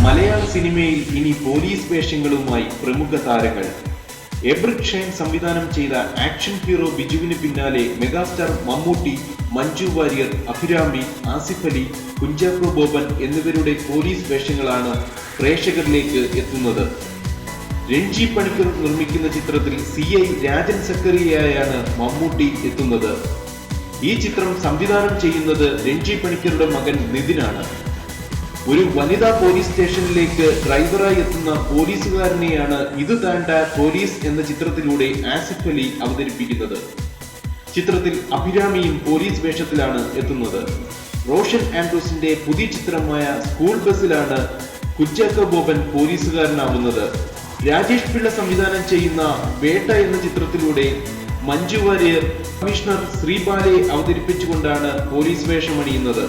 മലയാള സിനിമയിൽ ഇനി പോലീസ് വേഷങ്ങളുമായി പ്രമുഖ താരങ്ങൾ. എബ്രിക് ഷൈൻ സംവിധാനം ചെയ്ത ആക്ഷൻ ഹീറോ ബിജുവിന് പിന്നാലെ മെഗാസ്റ്റാർ മമ്മൂട്ടി, മഞ്ജു വാര്യർ, അഭിരാമി, ആസിഫ് അലി, കുഞ്ചാക്കോ ബോബൻ എന്നിവരുടെ പോലീസ് വേഷങ്ങളാണ് പ്രേക്ഷകരിലേക്ക് എത്തുന്നത്. രഞ്ജി പണിക്കർ നിർമ്മിക്കുന്ന ചിത്രത്തിൽ CI രാജൻ സക്കറിയയാണ് മമ്മൂട്ടി എത്തുന്നത്. ഈ ചിത്രം സംവിധാനം ചെയ്യുന്നത് രഞ്ജി പണിക്കരുടെ മകൻ നിതിനാണ്. ഒരു വനിതാ പോലീസ് സ്റ്റേഷനിലേക്ക് ഡ്രൈവറായി എത്തുന്ന പോലീസുകാരനെയാണ് ഇത് താണ്ട പോലീസ് എന്ന ചിത്രത്തിലൂടെ ആസിഫ് അലി അവതരിപ്പിക്കുന്നത്. ചിത്രത്തിൽ അഭിരാമിയും പോലീസ് വേഷത്തിലാണ് എത്തുന്നത്. റോഷൻ ആൻഡ്രൂസിന്റെ പുതിയ ചിത്രമായ സ്കൂൾ ബസ്സിലാണ് കുഞ്ചാക്കോ ബോബൻ പോലീസുകാരനാവുന്നത്. രാജേഷ് പിള്ള സംവിധാനം ചെയ്യുന്ന വേട്ട എന്ന ചിത്രത്തിലൂടെ മഞ്ജു വാര്യർ കമ്മീഷണർ ശ്രീബാലയെ അവതരിപ്പിച്ചുകൊണ്ടാണ് പോലീസ് വേഷമണിയുന്നത്.